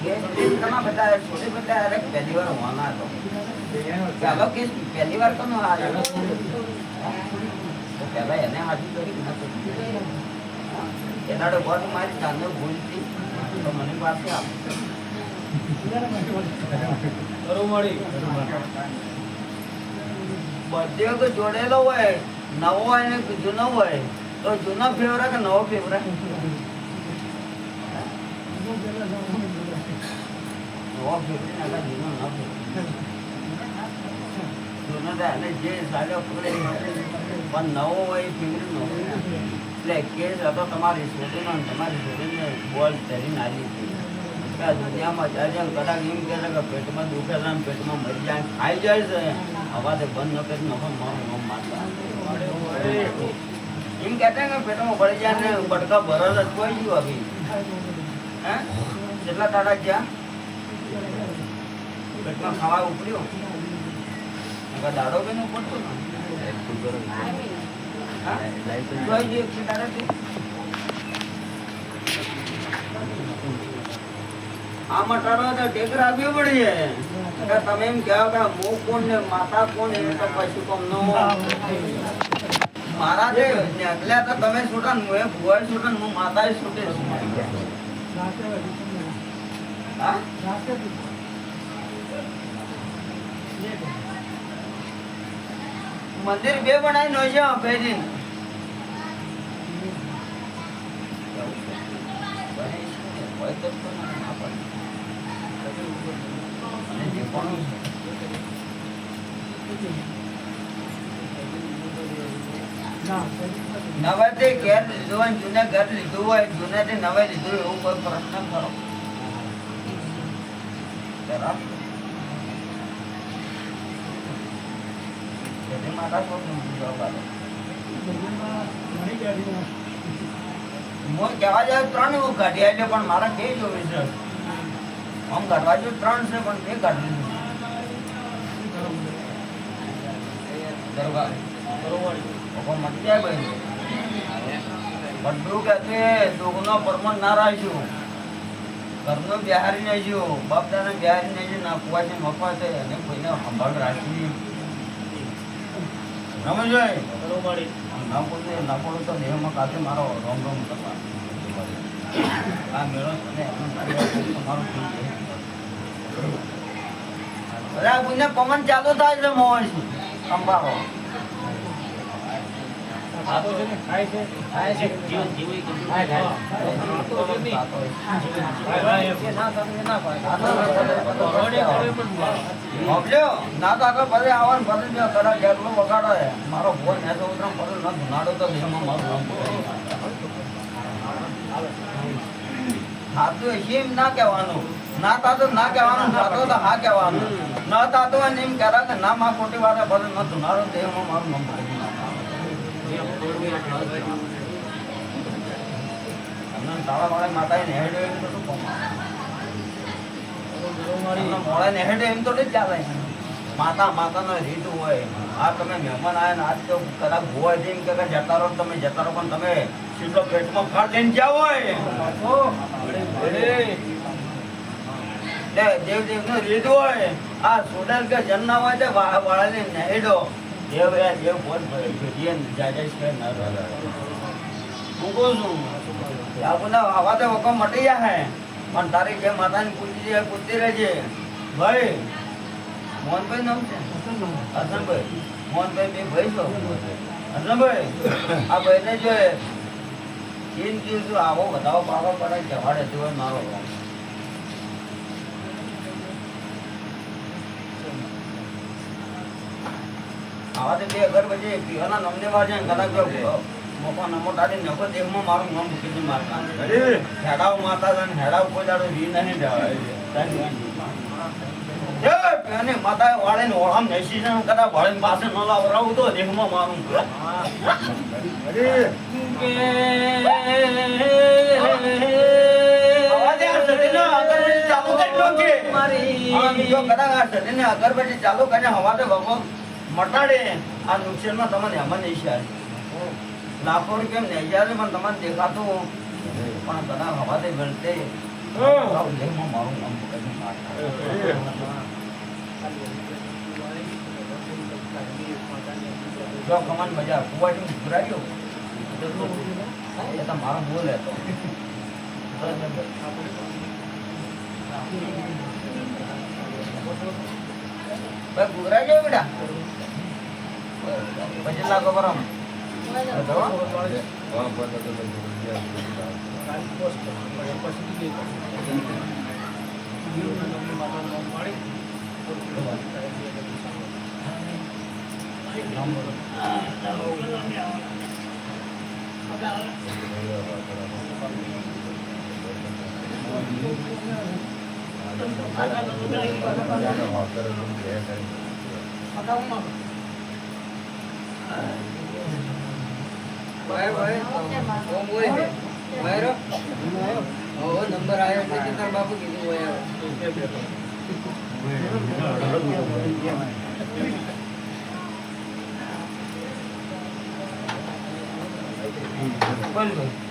Case कमा बताया छोटे बताया अरे पहली बार होना तो चलो केस पहली बार कम आ रहा तो पहला એને હાજર કરી ના તો એનાડો બોટ મારી ચાંદો ભૂલતી તો મને પાસે આપ કરું મળી બધે તો જોડેલો હોય નવો હોય ને જૂનો હોય તો જૂનો ફેવરા કે નવો ફેવરા નવો ફેવરી ના જૂનો ન ફેવરા જૂનો તો એને જે સાજો પકડે પણ નવો હોય ફેવરી નો એટલે કેસ હતો તમારી છોકરીનો તમારી છોકરીને બોલ ચડીને આવી હતી દુનિયામાં જાય કદાચ એમ કહે છે કે પેટમાં દુખે છે પેટમાં મરી જાય ખાઈ જાય છે અવાજે બંધ ન કરી નફો મારું નામ મારતા એમ કહેતા કે પેટમાં પડી જાય ને બટકા ભરત જ કોઈ ગયું અભી હે કેટલા દાડા ગયા પેટમાં ખાવા ઉપડ્યો દાડો બી નું પડતો ને આ મટાડો તો ટેક રાખવી પડી છે તમે એમ કહો કે હું કોણ ને માતા કોણ એ તો પછી કોમ નો મારા જે નીકળ્યા તો તમે છૂટા હું એ ભુવા છૂટા હું માતા છૂટે હા મંદિર બે બનાવી નો છે પહેરી નવે ઘેર લીધું હોય જૂને ઘર લીધું હોય જૂને નવે લીધું એવું કોઈ પ્રશ્ન કરો માતા હું કહેવા જાય 3 હું કાઢી એટલે પણ મારા બે જોવી છે આમ કાઢવા જો 3 છે પણ બે કાઢી દરબાર બરોબર મત્યા ભાઈ બધું કે દુગનો પરમણ ના રાખ્યું ઘરનો બિહારી નહીં જો બાપદાને બિહારી નહીં જો ના કુવાથી મફા છે અને કોઈને સંભાળ રાખી રમજભાઈ બરોબર ના બોલતો તો દેહમાં કાતે મારો રોમ રોમ કરવા આ મેળો મારું બધા પુણ્ય પવન ચાલુ થાય છે મોહ સંભાળો ના તો આગળ ભલે આવવાનું ભલે કદાચ જેટલો વગાડો મારો ફોન ને તો ઉતરામ ભલે ના ધુનાડો તો દેહમાં મારું થાતું એમ ના કહેવાનું ના થાતું ના કહેવાનું થાતો તો હા કહેવાનું ન થાતો હોય એમ કહેતા કે ના માં ખોટી વાત ભલે ન ધુનાડો દેહમાં મારું નામ તાળા વાળા માતા નેહડે એમ તો મોડે નેહડે એમ તો ચાલે માતા માતાનો રીત હોય આ તમે મહેમાન આવ્યા ને આજ તો કદાચ ભોય એમ કે જતા રહો તમે જતા રહો પણ તમે સીધો પેટમાં ફાટ લઈને જાવ હોય દેવ દેવ નો રીત હોય આ સોડલ કે જન્ના હોય તો વાળાને નેહડો દેવ દેવ બોલ ભેટીએ જાજે છે ના હું કહું છું આપણા આવા તો વખત મટી જાય પણ તારી જે માતાને પૂછી જાય પૂછતી રહેજે ભાઈ મોહનભાઈ નામ છે હસનભાઈ મોહનભાઈ બે ભાઈ છો હસનભાઈ આ ભાઈને જો ચીન કીધું આવો બતાવો પાવો પડે જવાડે તું મારો આવા તો બે અગરબત્તી પીવાના નમને વાજે કદાચ મોટા નમો તારી નખો દેહમાં મારું નામ મૂકી દે મારતા હેડાવ માતા છે હેડાવ કોઈ દાડો રી નહીં જવાય અને માતા વાળે ને ઓળામ નેસી છે કદાચ વાળે પાસે ન લાવરાવું તો દેહમાં મારું અગરબત્તી ચાલુ કરીને હવા તો ભગવાન મટાડે આ નુકસાનમાં તમને હમણાં નહીં છે લાખો રૂપિયા નહીં જાય પણ તમને દેખાતું પણ બધા હવાથી ગણતે લેમાં મારું નામ પકડી મારતા. જો કમાન મજા કુવાડી ભરાયો એ તો મારો બોલ હતો. ભાઈ ગુરા ગયો બેટા પછી લાગો બરાબર નંબર આવ્યો એટલે તાર બાપુ કીધું હોય બોલ ભાઈ